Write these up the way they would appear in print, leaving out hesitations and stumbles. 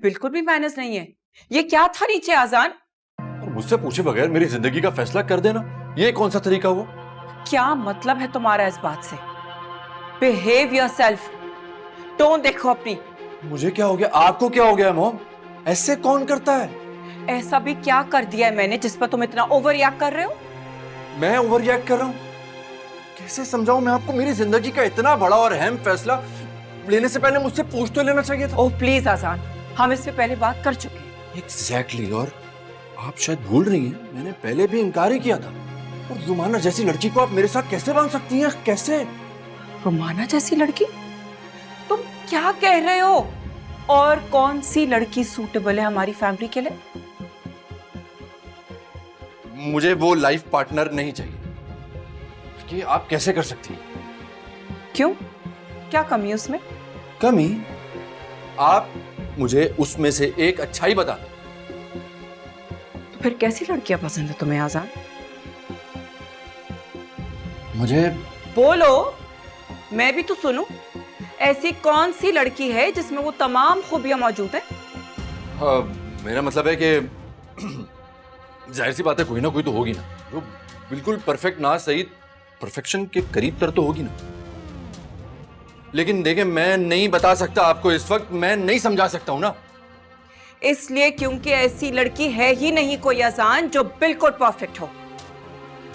बिल्कुल भी मैनेज नहीं है। ये क्या था नीचे आजान? और मुझसे पूछे बगैर मेरी जिंदगी का फैसला कर देना, ये कौन सा तरीका हुआ? क्या मतलब है तुम्हारा इस बात से? बिहेव योरसेल्फ, टोन देखो अपनी। मुझे क्या हो गया? आपको क्या हो गया मॉम? ऐसे कौन करता है? ऐसा भी क्या कर दिया है मैंने जिस पर तुम इतना ओवर रिएक्ट कर रहे हो? मैं ओवर रिएक्ट कर रहा हूं? कैसे समझाऊं मैं आपको? मेरी जिंदगी का इतना बड़ा और अहम फैसला लेने से पहले मुझसे पूछ तो लेना चाहिए था। ओह प्लीज आजान, हम इस पे पहले बात कर चुके हैं। एग्जैक्टली, और आप शायद भूल रही हैं, मैंने पहले भी इनकार ही किया था। और रुमाना जैसी लड़की को आप मेरे साथ कैसे बांध सकती हैं? कैसे? रुमाना जैसी लड़की? तुम क्या कह रहे हो? और कौन सी लड़की सूटेबल है हमारी फैमिली के लिए? मुझे वो लाइफ पार्टनर नहीं चाहिए। कि आप कैसे कर सकती हैं? क्यों, क्या कमी है उसमें? कमी? आप मुझे उसमें से एक अच्छाई बता दें। तो फिर कैसी लड़कियां पसंद है तुम्हें आजान? मुझे बोलो, मैं भी तो सुनूं। ऐसी कौन सी लड़की है जिसमें वो तमाम खूबियां मौजूद है? मेरा मतलब है कि जाहिर सी बात है, कोई ना कोई तो होगी ना जो बिल्कुल परफेक्ट ना सही परफेक्शन के करीब तर तो होगी ना। लेकिन देखिए, मैं नहीं बता सकता आपको इस वक्त, मैं नहीं समझा सकता हूं ना। इसलिए क्योंकि ऐसी लड़की है ही नहीं कोई आजान जो बिल्कुल परफेक्ट हो।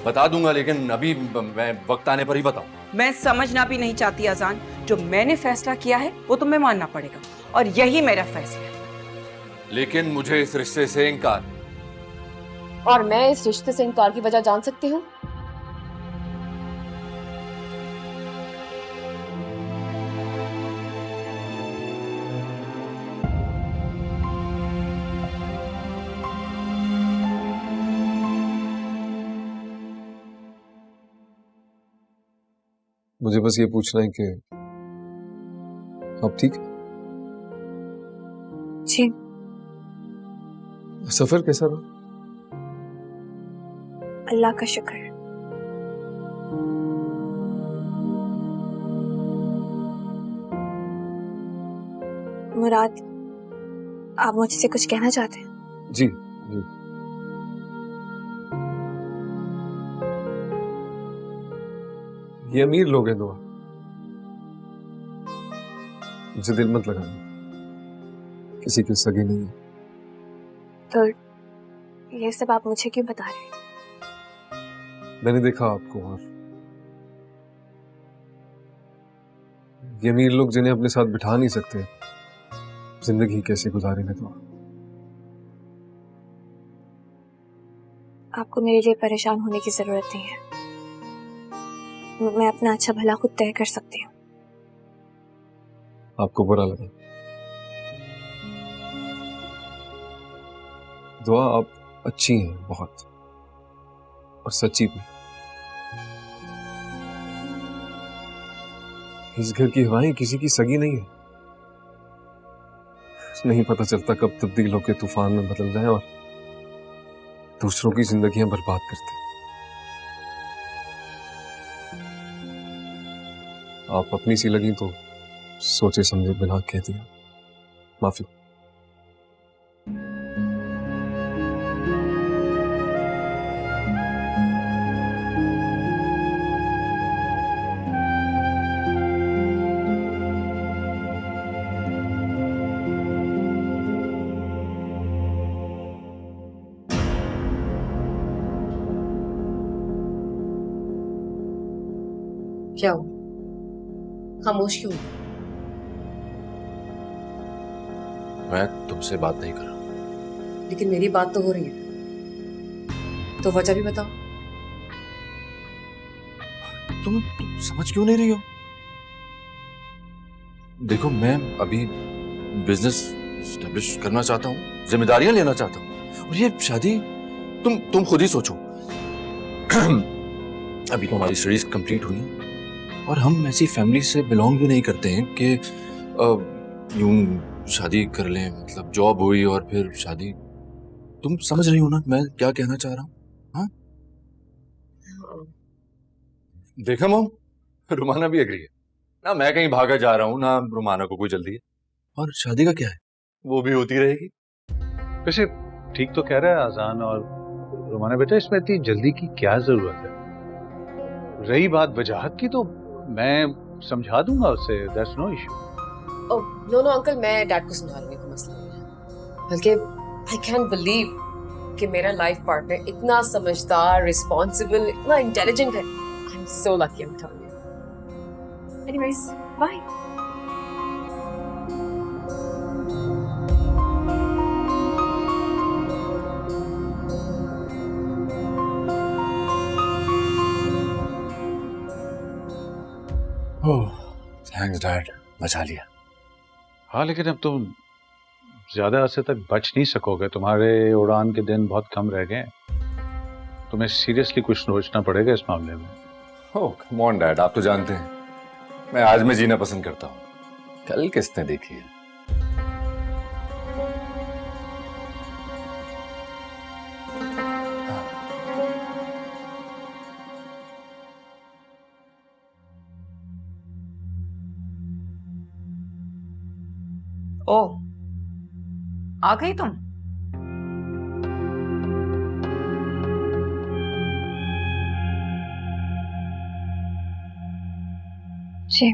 बता दूंगा, लेकिन अभी मैं वक्त आने पर ही बताऊं। मैं समझना भी नहीं चाहती आजान। जो मैंने फैसला किया है वो तुम्हें मानना पड़ेगा, और यही मेरा फैसला है। लेकिन मुझे इस रिश्ते से इनकार। और मैं इस रिश्ते से इनकार की वजह जान सकती हूँ? मुझे बस ये पूछना है कि आप ठीक है? जी। सफर कैसा रहा? अल्लाह का शुक्र है। मुराद, आप मुझसे कुछ कहना चाहते हैं? जी जी। ये अमीर लोग हैं दुआ, मुझे दिल मत लगाना, किसी की सगी नहीं है। तो ये सब आप मुझे क्यों बता रहे हैं? मैंने देखा आपको, और ये अमीर लोग जिन्हें अपने साथ बिठा नहीं सकते, जिंदगी कैसे गुजारेंगे तो? आपको मेरे लिए परेशान होने की जरूरत नहीं है। मैं अपना अच्छा भला खुद तय कर सकती हूँ। आपको बुरा लगा? दुआ, आप अच्छी हैं बहुत, और सच्ची भी। इस घर की हवाएं किसी की सगी नहीं है। नहीं पता चलता कब तब्दील होकर तूफान में बदल जाए और दूसरों की जिंदगियां बर्बाद करते। आप अपनी सी लगी तो सोचे समझे बिना कह दिया, माफी। क्या हो, खामोश क्यों? मैं तुमसे बात नहीं कर रहा। लेकिन मेरी बात तो हो रही है, तो वजह भी बताओ। तुम समझ क्यों नहीं रही हो? देखो, मैं अभी बिजनेस एस्टेब्लिश करना चाहता हूँ, जिम्मेदारियां लेना चाहता हूँ, और ये शादी तुम खुद ही सोचो। अभी तो हमारी स्टडीज कंप्लीट हुई हैं, और हम ऐसी फैमिली से बिलोंग भी नहीं करते हैं कि यूं शादी कर लें, मतलब जॉब हुई और फिर शादी। तुम समझ रही हो ना मैं क्या कहना चाह रहा हूँ? हाँ, देखा मॉम, रुमाना भी एग्री है ना। मैं कहीं भागा जा रहा हूँ ना, रुमाना को कोई जल्दी है। और शादी का क्या है? वो भी होती रहेगी। वैसे ठीक तो कह रहा है आजान और रोमाना बेटा, इसमें इतनी जल्दी की क्या जरूरत है? रही बात वजाहत की तो मैं समझा दूंगा उससे, that's no issue. No no uncle, मैं डैड को समझाने का मसला नहीं है, बल्कि आई कैन बिलीव कि मेरा लाइफ पार्टनर इतना समझदार, रिस्पॉन्सिबल, इतना इंटेलिजेंट है। I am so lucky, I am telling you. Anyways, bye. Oh thanks dad, बचा लिया। हाँ लेकिन अब तुम ज्यादा अरसे तक बच नहीं सकोगे, तुम्हारे उड़ान के दिन बहुत कम रह गए। तुम्हें सीरियसली कुछ सोचना पड़ेगा इस मामले में। ओह कम ऑन डैड, आप तो जानते हैं मैं आज में जीना पसंद करता हूँ। कल किसने देखी है? ओ, आ गई तुम? जी।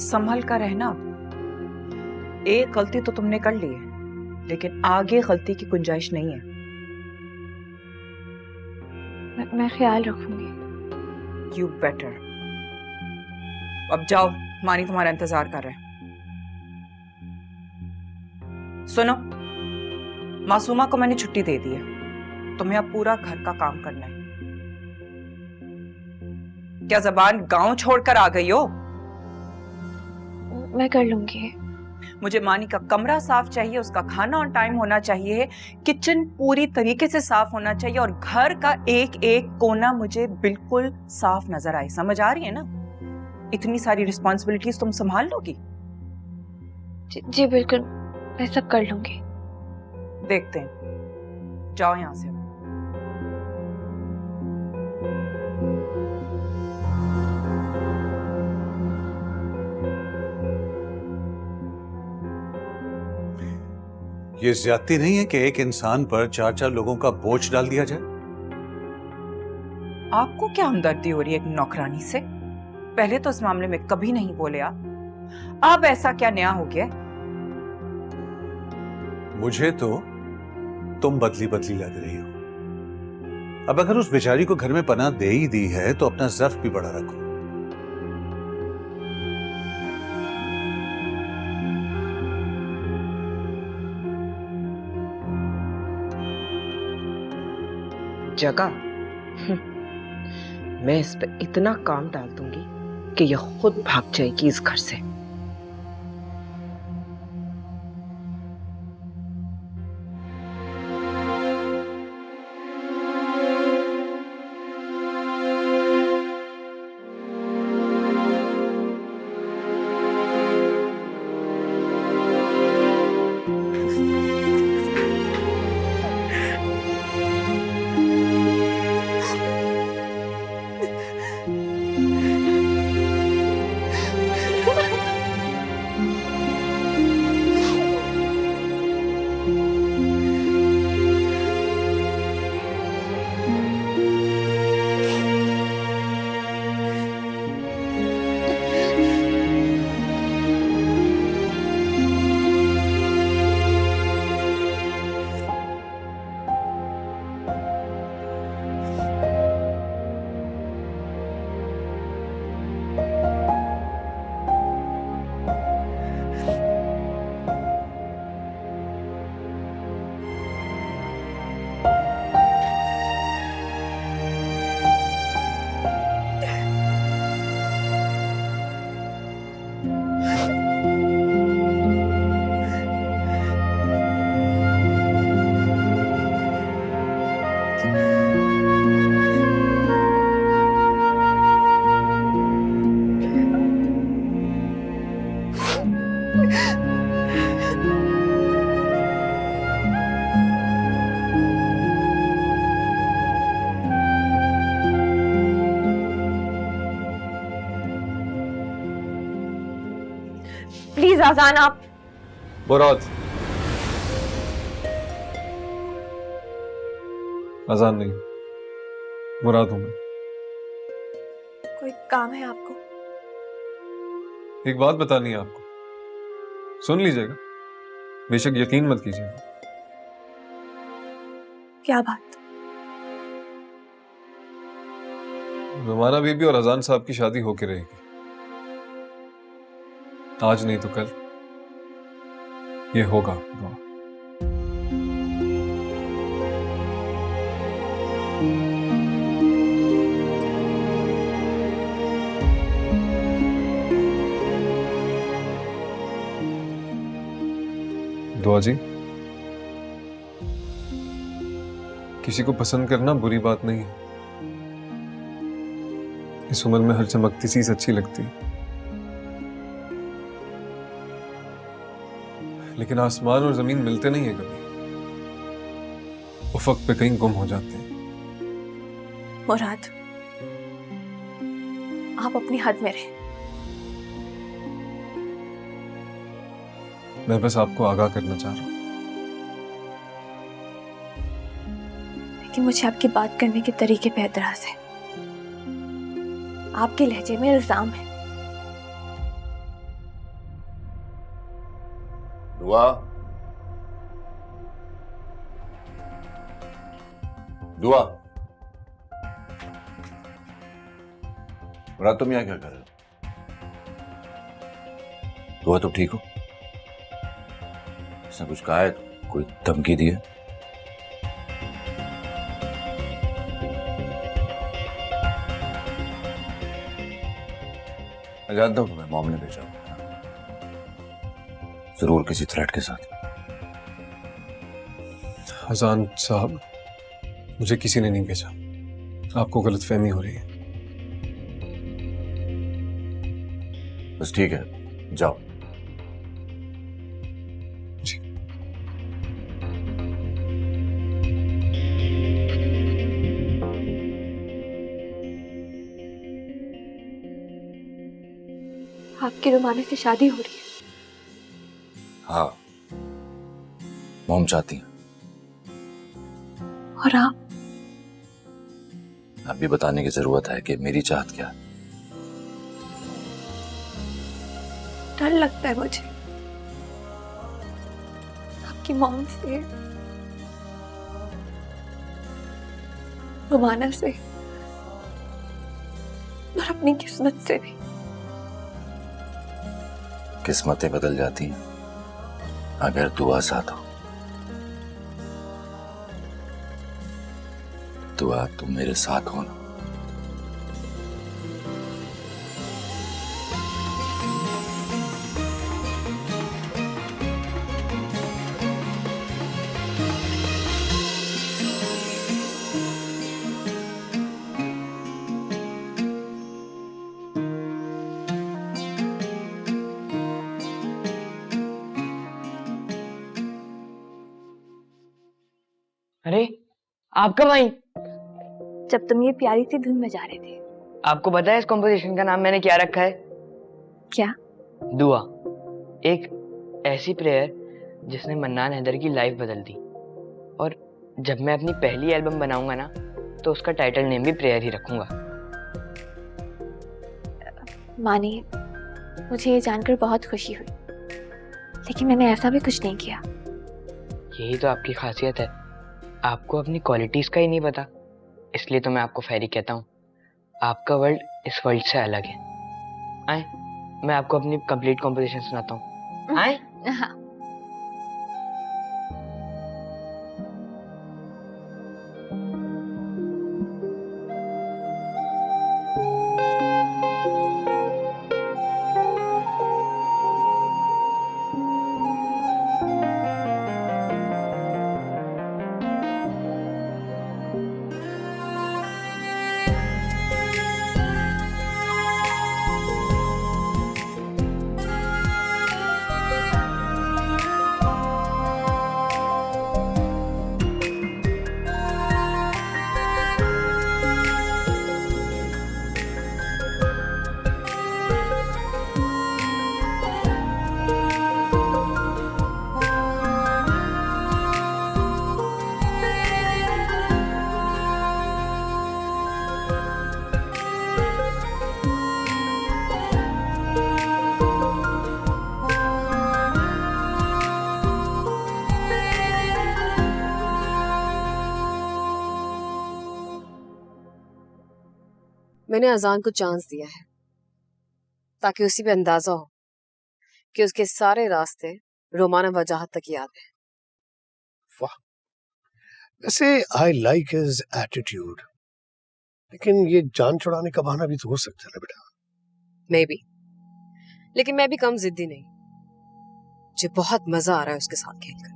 संभल कर रहना। एक गलती तो तुमने कर ली है, लेकिन आगे गलती की गुंजाइश नहीं है। मैं ख्याल रखूंगी। You better. अब जाओ, मानी तुम्हारा इंतजार कर रहे हैं। सुनो, मासूमा को मैंने छुट्टी दे दी है। तुम्हें अब पूरा घर का काम करना है। क्या जबान गांव छोड़कर आ गई हो? मैं कर लूंगी। मुझे मानी का कमरा साफ चाहिए, उसका खाना ऑन टाइम होना चाहिए, किचन पूरी तरीके से साफ होना चाहिए और घर का एक एक कोना मुझे बिल्कुल साफ नजर आए। समझ आ रही है ना? इतनी सारी रिस्पॉन्सिबिलिटीज तुम संभाल लोगी? जी बिल्कुल, मैं सब कर लूंगी। देखते हैं, जाओ यहां से। ये ज्यादती नहीं है कि एक इंसान पर 4-4 लोगों का बोझ डाल दिया जाए? आपको क्या हमदर्दी हो रही है एक नौकरानी से? पहले तो इस मामले में कभी नहीं बोले आप, अब ऐसा क्या नया हो गया? मुझे तो तुम बदली बदली लग रही हो। अब अगर उस बेचारी को घर में पनाह दे ही दी है तो अपना ज़र्फ भी बड़ा रखो। जगह मैं इस पे इतना काम डाल दूंगी कि यह खुद भाग जाएगी इस घर से। प्लीज आजान, आप मुराद, अजान नहीं, मुराद हूं मैं। कोई काम है आपको? एक बात बतानी है आपको, सुन लीजिएगा, बेशक यकीन मत कीजिएगा। क्या बात? रुमाना बीबी और अजान साहब की शादी होके रहेगी, आज नहीं तो कल ये होगा। दुआ। दुआ जी, किसी को पसंद करना बुरी बात नहीं है। इस उम्र में हर चमकती चीज अच्छी लगती है, लेकिन आसमान और जमीन मिलते नहीं है कभी, उफक पे कहीं गुम हो जाते हैं। मुराद, आप अपनी हद में रहें। मैं बस आपको आगाह करना चाह रहा हूं। लेकिन मुझे आपकी बात करने के तरीके पे एतराज है। आपके लहजे में इल्जाम है। दुआ, दुआ, मुराद तुम यहाँ क्या कर रहे हो? दुआ तुम ठीक हो? इसने कुछ कहा है? कोई धमकी दी है? मैं जानता हूं तुम्हें मॉम ने भेजा होगा, जरूर किसी थ्रेट के साथ। अजान साहब, मुझे किसी ने नहीं भेजा, आपको गलतफहमी हो रही है। बस ठीक है, जाओ। जी। आपकी रुमाना से शादी हो रही है? हाँ, मॉम चाहती हैं। और आप? अभी बताने की जरूरत है कि मेरी चाहत क्या है। डर लगता है मुझे आपकी मॉम से, रुमाना से और अपनी किस्मत से भी। किस्मतें बदल जाती हैं अगर दुआ साथ हो। दुआ, तुम मेरे साथ हो ना? अरे आप कब आई? जब तुम ये प्यारी सी धुन में जा रहे थे। आपको पता है इस कॉम्पोजिशन का नाम मैंने क्या रखा है? क्या? दुआ, एक ऐसी प्रेयर जिसने मन्नान हैदर की लाइफ बदल दी। और जब मैं अपनी पहली एल्बम बनाऊंगा ना, तो उसका टाइटल नेम भी प्रेयर ही रखूंगा। मानिए, मुझे ये जानकर बहुत खुशी हुई, लेकिन मैंने ऐसा भी कुछ नहीं किया। यही तो आपकी खासियत है, आपको अपनी क्वालिटीज का ही नहीं पता। इसलिए तो मैं आपको फैरी कहता हूँ। आपका वर्ल्ड इस वर्ल्ड से अलग है। आए, मैं आपको अपनी कंप्लीट कॉम्पोजिशन सुनाता हूँ। आए? हाँ। मैंने अजान को चांस दिया है ताकि उसी पे अंदाजा हो कि उसके सारे रास्ते रोमाना वजाहत तक याद है। वाह, वैसे आई लाइक हिज एटीट्यूड, लेकिन ये जान छुड़ाने का बहाना भी तो हो सकता है ना बेटा। मे बी, लेकिन मैं भी कम जिद्दी नहीं। मुझे बहुत मजा आ रहा है उसके साथ खेलकर।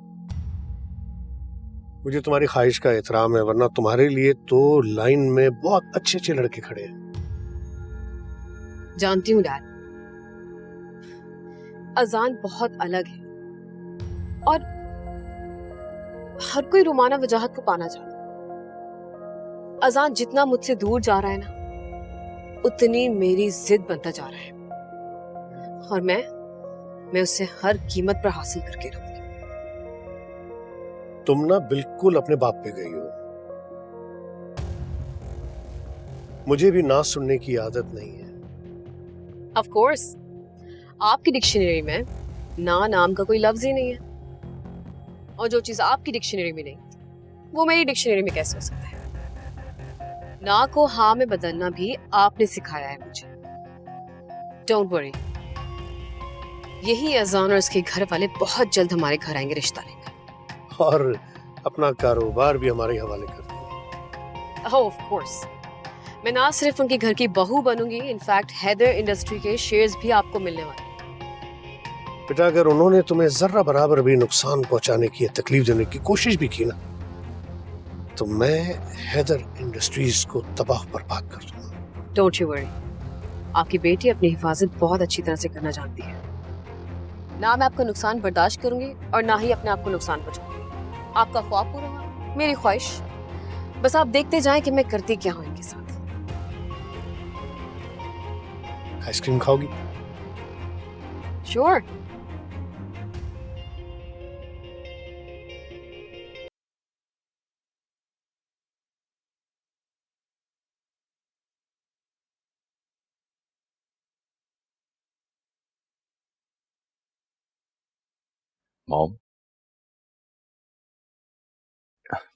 मुझे तुम्हारी ख्वाहिश का एहतराम है, वरना तुम्हारे लिए तो लाइन में बहुत अच्छे अच्छे लड़के खड़े हैं। जानती हूँ डैड, अजान बहुत अलग है और हर कोई रुमाना वजाहत को पाना चाहता है। अजान जितना मुझसे दूर जा रहा है ना, उतनी मेरी जिद बनता जा रहा है और मैं उससे हर कीमत पर हासिल करके रहूंगी। तुम ना बिल्कुल अपने बाप पे गई हो। मुझे भी ना सुनने की आदत नहीं है। ऑफ कोर्स, आपकी डिक्शनरी में ना नाम का कोई लफ्ज ही नहीं है, और जो चीज आपकी डिक्शनरी में नहीं वो मेरी डिक्शनरी में कैसे हो सकता है? ना को हाँ में बदलना भी आपने सिखाया है मुझे। डोंट वरी, यही अजान और उसके घर वाले बहुत जल्द हमारे घर आएंगे रिश्ता लेकर, और अपना कारोबार भी हमारे हवाले कर देंगे। ऑफ कोर्स, मैं ना सिर्फ उनके घर की बहू बनूंगी, इनफैक्ट हैदर इंडस्ट्री के शेयर्स भी आपको मिलने वाले। बेटा, अगर उन्होंने तुम्हें जर्रा बराबर भी नुकसान पहुंचाने की, तकलीफ देने की कोशिश भी की ना, तो मैं हैदर इंडस्ट्रीज को तबाह बर्बाद कर दूंगा। डोंट यू वरी, आपकी बेटी अपनी हिफाजत बहुत अच्छी तरह से करना जानती है। ना मैं आपका नुकसान बर्दाश्त करूंगी और ना ही अपने आप को नुकसान पहुंचाऊंगी। आपका ख्वाब पूरा हुआ, मेरी ख्वाहिश। बस आप देखते जाएं कि मैं करती क्या हूं इनके साथ। आइसक्रीम खाओगी? श्योर। मॉम,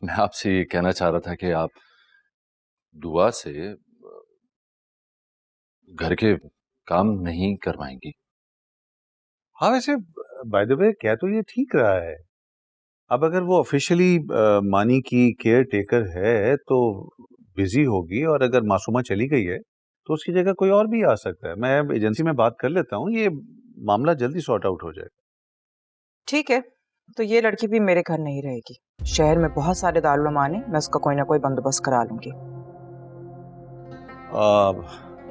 मैं आपसे ये कहना चाह रहा था कि आप दुआ से घर के काम नहीं करवाएंगी। हाँ, वैसे बाय द वे क्या तो ये ठीक रहा है। अब अगर वो ऑफिशियली मानी की केयर टेकर है तो बिजी होगी, और अगर मासूमा चली गई है तो उसकी जगह कोई और भी आ सकता है। मैं एजेंसी में बात कर लेता हूँ, ये मामला जल्दी सॉर्ट आउट हो जाएगा। ठीक है, तो ये लड़की भी मेरे घर नहीं रहेगी। शहर में बहुत सारे दारुल अमान हैं, मैं उसका कोई ना कोई बंदोबस्त करा लूंगी।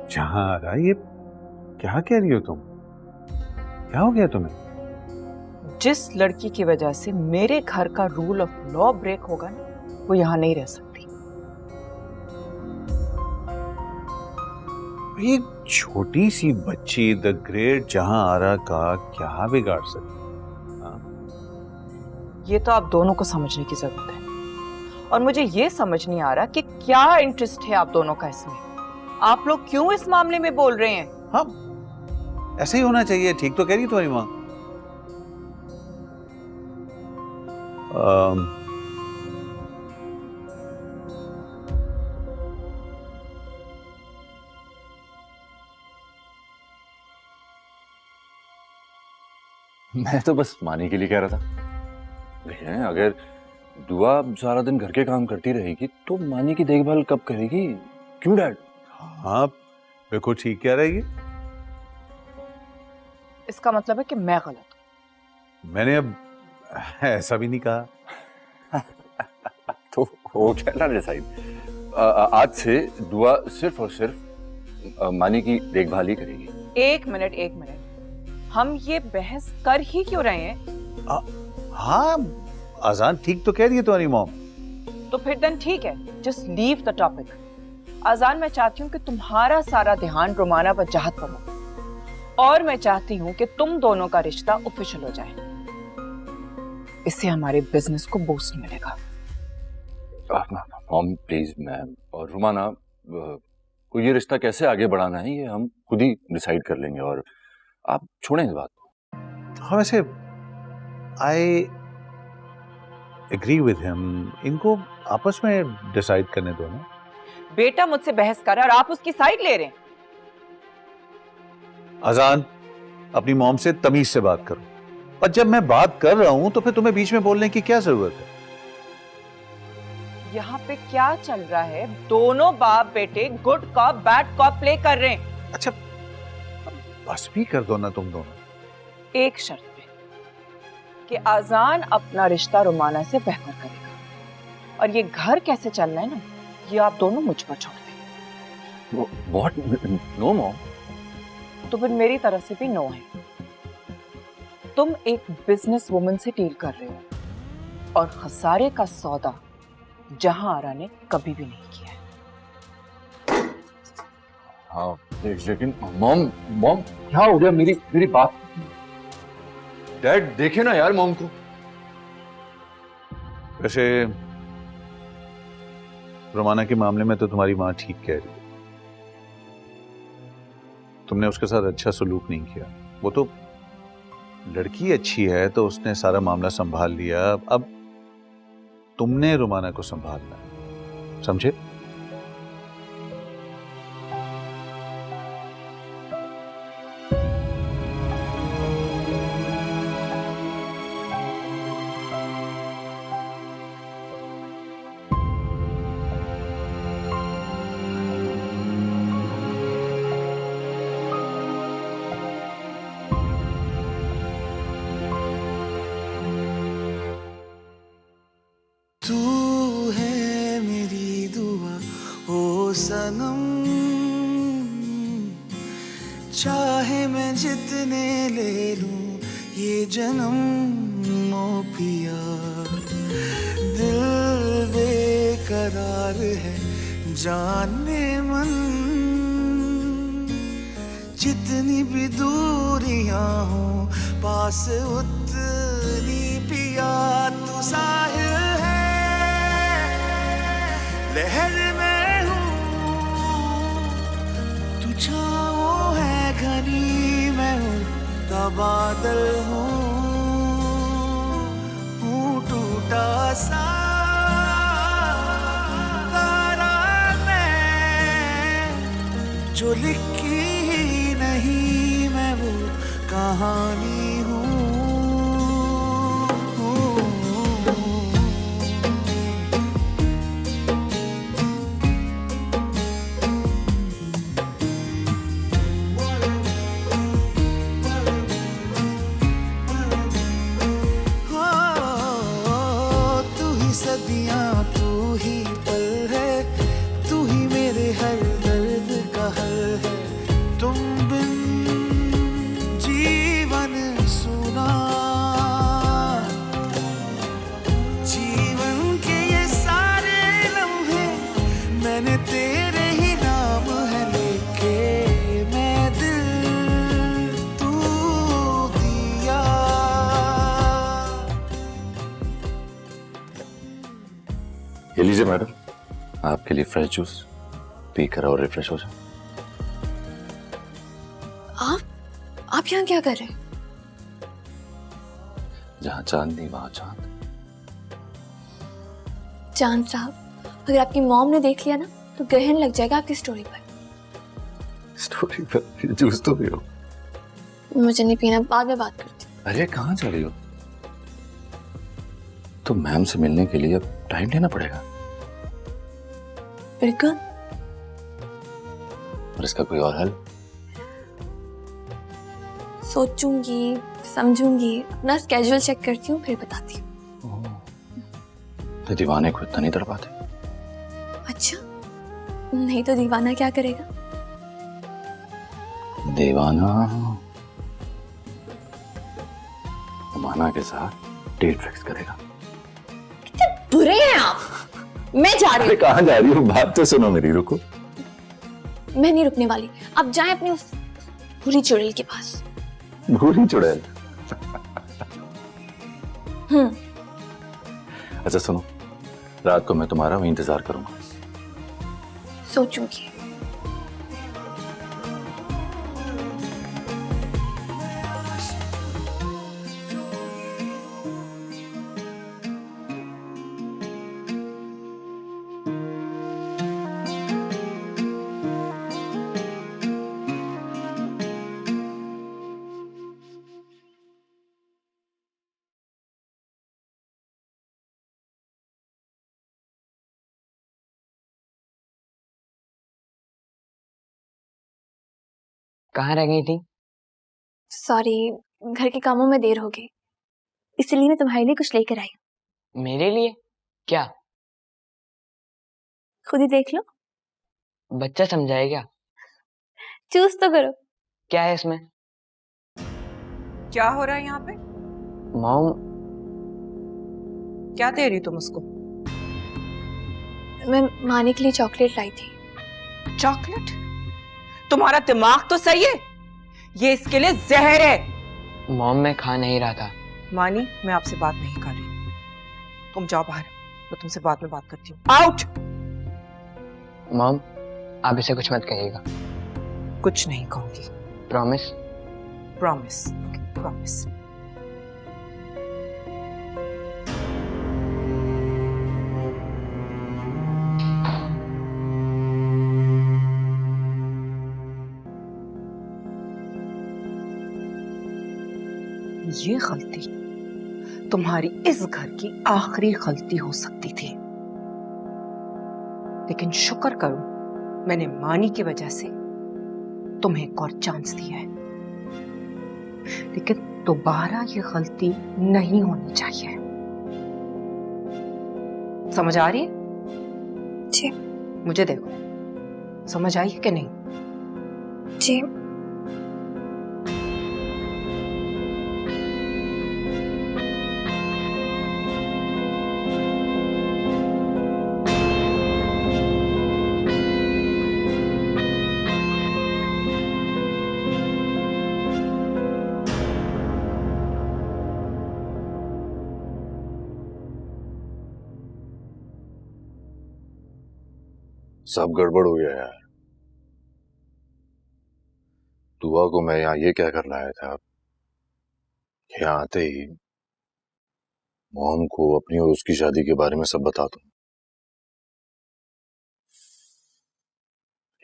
जहां आ रहा, ये क्या कह रही हो तुम? क्या हो गया तुम्हें? जिस लड़की की वजह से मेरे घर का रूल ऑफ लॉ ब्रेक होगा ना, वो यहाँ नहीं रह सकती। ये छोटी सी बच्ची द ग्रेट जहां आरा का क्या बिगाड़ सकती? ये तो आप दोनों को समझने की जरूरत है, और मुझे ये समझ नहीं आ रहा कि क्या इंटरेस्ट है आप दोनों का इसमें। आप लोग क्यों इस मामले में बोल रहे हैं? हाँ, ऐसे ही होना चाहिए। ठीक तो कह रही है तुम्हारी माँ। मैं तो बस मानी के लिए कह रहा था। लेकिन अगर दुआ सारा दिन घर के काम करती रहेगी तो मानी की देखभाल कब करेगी? क्यों डैड? हाँ, बिल्कुल ठीक कह रही है। इसका मतलब है कि मैं गलत हूं। मैंने अब ऐसा भी नहीं कहा। तो वो कहना डिसाइड। आज से दुआ सिर्फ और सिर्फ मानी की देखभाल ही करेगी। एक मिनट, हम ये बहस कर ही क्यों रहे हैं? हाँ, अजान ठीक तो कह रही है तुम्हारी मॉम। तो फिर देन ठीक है, जस्ट लीव द टॉपिक। अजान, मैं चाहती हूँ कि तुम्हारा सारा ध्यान रोमाना वजाहत पर हो, और मैं चाहती हूँ कि तुम दोनों का रिश्ता ऑफिशियल हो जाए। इससे हमारे बिजनेस को बूस्ट मिलेगा। मॉम प्लीज मैम, और रुमाना को ये रिश्ता कैसे आगे बढ़ाना है ये हम खुद ही डिसाइड कर लेंगे, और आप छोड़ें इस बात को। हाँ, वैसे आई एग्री विद हिम। इनको आपस में डिसाइड करने दो ना। बेटा मुझसे बहस कर रहा है और आप उसकी साइड ले रहे हैं। अजान, अपनी मॉम से तमीज से बात करो, और जब मैं बात कर रहा हूं तो फिर तुम्हें बीच में बोलने की क्या जरूरत है? यहाँ पे क्या चल रहा है? दोनों बाप बेटे good cop bad cop play कर रहे हैं। अच्छा, बस भी कर दो ना तुम दोनों। एक शर्त पे कि आजान अपना रिश्ता रुमाना से बेहतर करेगा, और ये घर कैसे चलना है ना, ये आप दोनों मुझ पर छोड़ दें। व्हाट? No mom. तो फिर मेरी तरफ से भी नो है। तुम एक बिजनेस वुमन से डील कर रहे हो, और खसारे का सौदा जहां आरा ने कभी भी नहीं किया है। हाँ लेकिन मॉम मॉम क्या हो गया? मेरी बात डैड देखे ना यार मॉम को। वैसे रोमाना के मामले में तो तुम्हारी माँ ठीक कह रही है, तुमने उसके साथ अच्छा सलूक नहीं किया। वो तो लड़की अच्छी है तो उसने सारा मामला संभाल लिया, अब तुमने रोमाना को संभालना है, समझे? तू है मेरी दुआ ओ सनम, चाहे मैं जितने ले लूं ये जन्म ओ पिया, दिल बेकरार है जाने मन, जितनी भी दूरियां हो पास उतनी पिया, तू साहिल लहर में हूँ, तू छाँव है घनी, मैं हूँ तबादल हूँ टूटा सा तारा मैं, जो लिखी ही नहीं मैं वो कहानी हूँ। सदियां तू ही पल है, तू ही मेरे हर दर्द का हल है, तुम बिन जीवन सुना, जीवन के ये सारे लम्हे मैंने तेरे ही नाम है लेके, मैं दिल तू दिया। ये लीजिए मैडम, आपके लिए फ्रेश जूस, पीकर और रिफ्रेश हो जाए। आप यहाँ क्या कर रहे हैं? जहाँ चांदनी वहां चांद। चांद साहब, अगर आपकी मॉम ने देख लिया ना तो ग्रहण लग जाएगा आपकी स्टोरी पर। स्टोरी पर? जूस तो पियो। मुझे नहीं पीना, बाद में बात करती हूँ। अरे कहाँ जा रही हो? तो मैम से मिलने के लिए अब टाइम लेना पड़ेगा। बिल्कुल। और इसका कोई और हल? सोचूंगी, समझूंगी, अपना स्केड्यूल चेक करती हूँ, फिर बताती हूँ। तो दीवाने को इतना नहीं तड़पाते? अच्छा, नहीं तो दीवाना क्या करेगा? दीवाना माना के साथ डेट फिक्स करेगा। कितने बुरे हैं आप। मैं जा रही हूँ। कहाँ जा रही हूँ? बात तो सुनो मेरी, रुको। मैं नहीं रुकने वाली, आप जाएं अपनी उस भूरी चुड़ैल के पास। भूरी चुड़ैल? हम्म। अच्छा सुनो, रात को मैं तुम्हारा वहीं इंतजार करूंगा। सोचूंगी। कहाँ रह गई थी? सॉरी, घर के कामों में देर हो गई, इसलिए मैं तुम्हारे लिए कुछ लेकर आई हूँ। मेरे लिए? क्या? खुद ही देख लो। बच्चा समझाए क्या? चूज तो करो। क्या है इसमें? क्या हो रहा है यहाँ पे? मॉम, क्या दे रही तुम उसको? मैं माने के लिए चॉकलेट लाई थी। चॉकलेट? तुम्हारा दिमाग तो सही है, ये इसके लिए जहर है। मॉम मैं खा नहीं रहा था। मानी, मैं आपसे बात नहीं कर रही, तुम जाओ बाहर, मैं तुमसे बाद में बात करती हूँ। आउट। मॉम आप इसे कुछ मत कहिएगा। कुछ नहीं कहूंगी। प्रॉमिस? Promise, promise. ये गलती तुम्हारी इस घर की आखिरी गलती हो सकती थी, लेकिन शुक्र करो मैंने मानी की वजह से तुम्हें एक और चांस दिया है, लेकिन दोबारा ये गलती नहीं होनी चाहिए। समझ आ रही है? जी। मुझे देखो, समझ आई है कि नहीं? जी। सब गड़बड़ हो गया यार। दुआ को मैं यहाँ ये क्या कर लाया था, यहाँ आते ही मॉम को अपनी और उसकी शादी के बारे में सब बता दूं।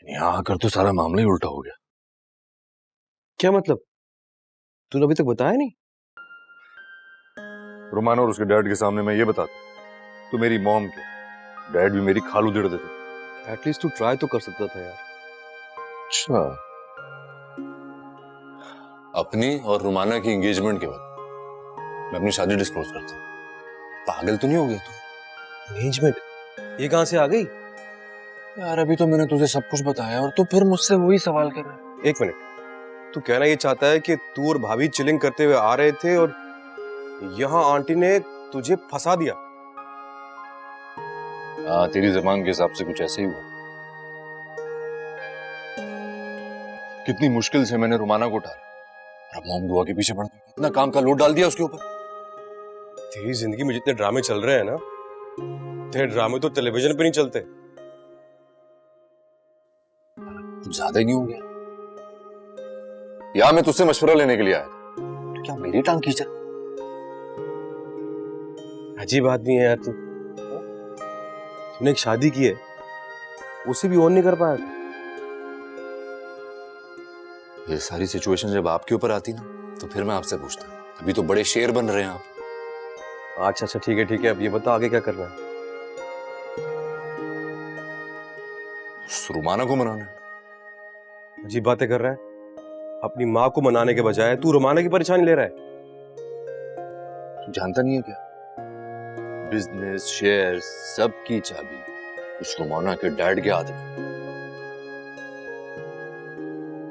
यहाँ आकर तो सारा मामला ही उल्टा हो गया। क्या मतलब? तूने अभी तक बताया नहीं? रुमाना और उसके डैड के सामने मैं ये बताता तो मेरी मॉम के डैड भी मेरी खालू दिड़ देते। एटलीस्ट तू ट्राई तो कर सकता था यार। अच्छा, अपनी और रुमाना की एंगेजमेंट के बाद मैं अपनी शादी डिस्क्लोज करता। पागल तो नहीं हो गया तू? एंगेजमेंट ये कहां से आ गई? यार अभी तो मैंने तुझे सब कुछ बताया और तू फिर मुझसे वही सवाल कर रहा है। एक मिनट, तू कहना ये चाहता है कि तू और भाभी चिलिंग करते हुए आ रहे थे और यहाँ आंटी ने तुझे फंसा दिया? हाँ, तेरी जबान के हिसाब से कुछ ऐसे ही हुआ। कितनी मुश्किल से मैंने रुमाना को उठाया, अब मॉम दुआ के पीछे पड़ गई। इतना काम का लोड डाल दिया उसके ऊपर। तेरी जिंदगी में जितने ड्रामे चल रहे हैं ना, तेरे ड्रामे तो टेलीविजन पे नहीं चलते। कुछ ज्यादा ही नहीं हो गया? या मैं तुझसे मशवरा लेने के लिए आया था, तो क्या मेरी टांग खींचा? अजीब आदमी है यार तू। तूने एक शादी की है, उसे भी ऑन नहीं कर पाया। ये सारी सिचुएशन जब आपके ऊपर आती ना, तो फिर मैं आपसे पूछता, अभी तो बड़े शेर बन रहे हैं आप। अच्छा अच्छा, ठीक है। अब ये बता आगे क्या करना है? रुमाना को मनाना है। अजीब बातें कर रहा है। अपनी माँ को मनाने के बजाय तू रुमाना की परेशानी ले रहा है। तू जानता नहीं है क्या, बिजनेस शेयर सब की चाबी उस रुमाना के डैड के हाथ में।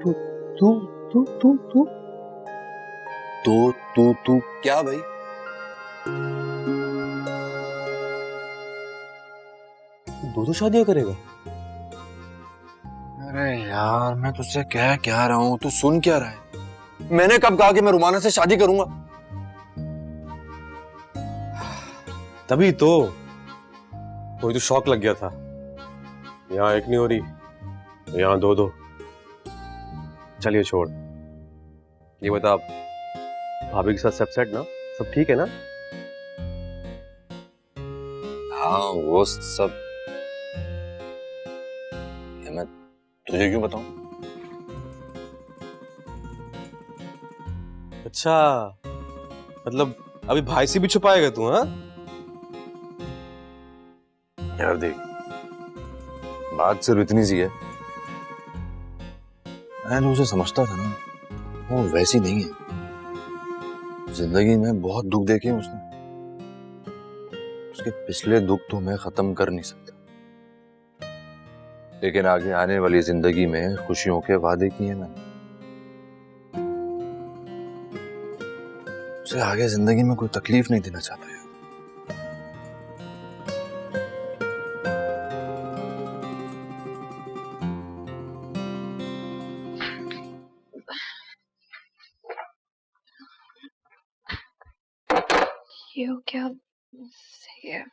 तू तू तू तू तू तू क्या भाई? दो शादियां करेगा? अरे यार मैं तुझसे क्या रहा हूं, तू सुन क्या रहा है? मैंने कब कहा कि मैं रुमाना से शादी करूंगा? तभी तो कोई तो शौक लग गया था। यहाँ एक नहीं हो रही, यहाँ दो। चलिए छोड़, ये बता, भाभी के साथ सब सेट ना? सब ठीक है ना? हाँ वो सब। मैं तुझे क्यों बताऊं? अच्छा, मतलब अभी भाई से भी छुपाएगा तू? हाँ यार देख, बात सिर्फ इतनी सी है, मैं जो उसे समझता था ना वो वैसी नहीं है। जिंदगी में बहुत दुख देखे हैं उसने, उसके पिछले दुख तो मैं खत्म कर नहीं सकता, लेकिन आगे आने वाली जिंदगी में खुशियों के वादे किए मैंने। उसे आगे जिंदगी में कोई तकलीफ नहीं देना चाहता यार। ये हो क्या सही है।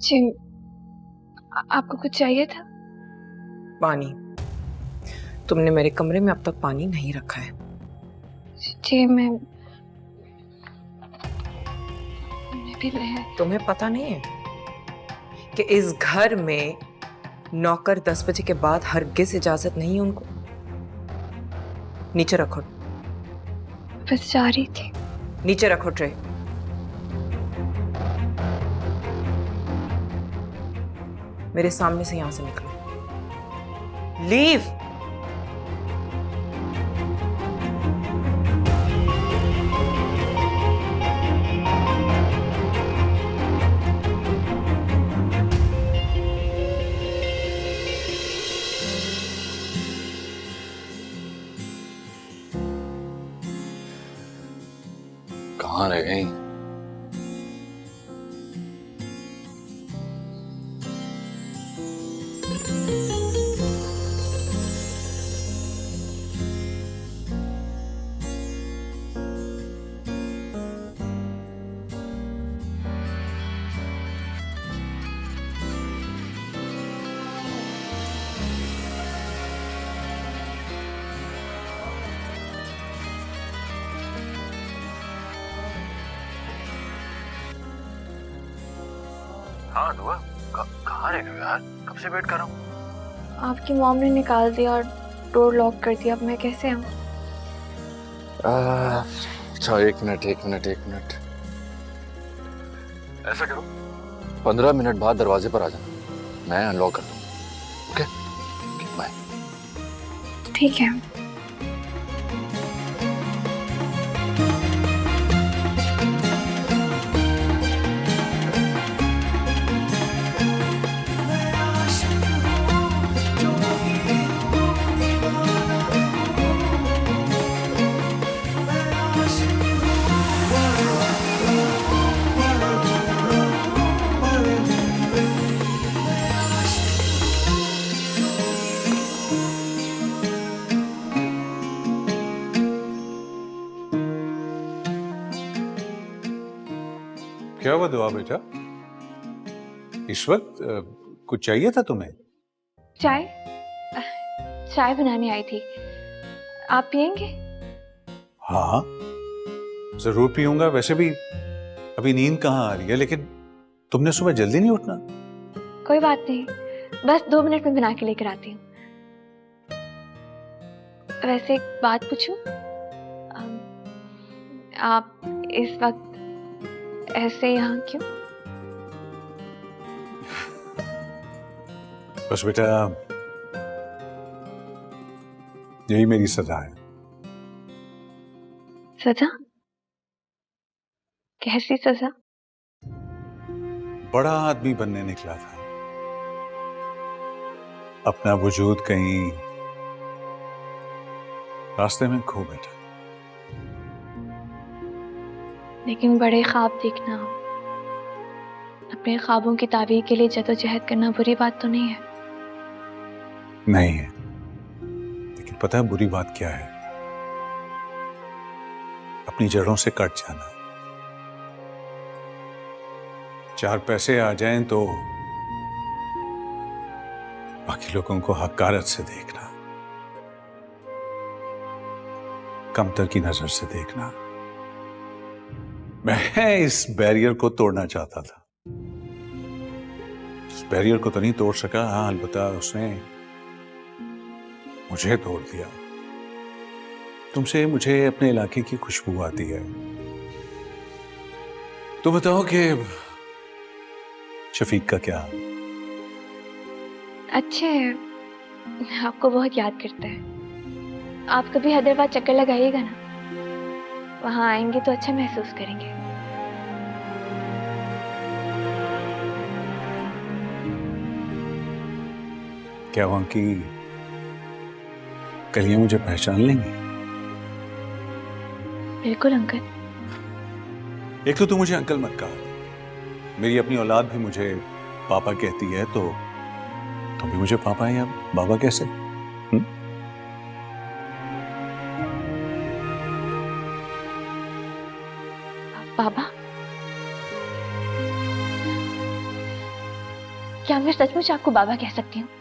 जी, आपको कुछ चाहिए था? पानी। तुमने मेरे कमरे में अब तक पानी नहीं रखा है। जी मैं भी मैं तुम्हें पता नहीं है कि इस घर में नौकर 10 बजे के बाद हरगिज इजाजत नहीं है उनको। नीचे रखो। बस जा रही थी। नीचे रखो ट्रे। मेरे सामने से यहां से निकलो। लीव। कहाँ रह गई? हाँ दुआ, कहाँ रह गए यार? कब से वेट कर रहा हूँ। आपकी मॉम ने निकाल दिया और डोर लॉक कर दिया। अब मैं कैसे आऊँ? अच्छा एक मिनट। ऐसा करो 15 मिनट बाद दरवाजे पर आ जाना, मैं अनलॉक कर दूँ। Okay bye. ठीक है। क्या हुआ दुआ बेटा? इस वक्त कुछ चाहिए था तुम्हें? चाय बनाने आई थी। आप पियेंगे? हाँ जरूर पीऊंगा। वैसे भी अभी नींद कहाँ आ रही है, लेकिन तुमने सुबह जल्दी नहीं उठना? कोई बात नहीं, बस 2 मिनट में बना के लेकर आती हूँ। वैसे एक बात पूछूं? आप इस वक्त ऐसे यहाँ क्यों? बस बेटा यही मेरी सजा है। सजा? कैसी सजा? बड़ा आदमी बनने निकला था, अपना वजूद कहीं रास्ते में खो बैठा। लेकिन बड़े ख्वाब देखना, अपने ख्वाबों की ताबीर के लिए जद्दोजहद करना बुरी बात तो नहीं है। नहीं है, लेकिन पता है बुरी बात क्या है? अपनी जड़ों से कट जाना। 4 पैसे आ जाएं तो बाकी लोगों को हकारत से देखना, कमतर की नजर से देखना। मैं इस बैरियर को तोड़ना चाहता था। इस बैरियर को तो नहीं तोड़ सका। हाँ अलबत्ता उसने मुझे तोड़ दिया। तुमसे मुझे अपने इलाके की खुशबू आती है। तो बताओ कि शफीक का क्या? अच्छे हैं, आपको बहुत याद करता है। आप कभी हैदराबाद चक्कर लगाइएगा ना, वहां आएंगे तो अच्छा महसूस करेंगे। क्या वहां की कलियां मुझे पहचान लेंगी? बिल्कुल अंकल। एक तो तू मुझे अंकल मत कहा, मेरी अपनी औलाद भी मुझे पापा कहती है, तो तुम भी मुझे पापा या बाबा कैसे? बाबा, क्या मैं सचमुच आपको बाबा कह सकती हूँ?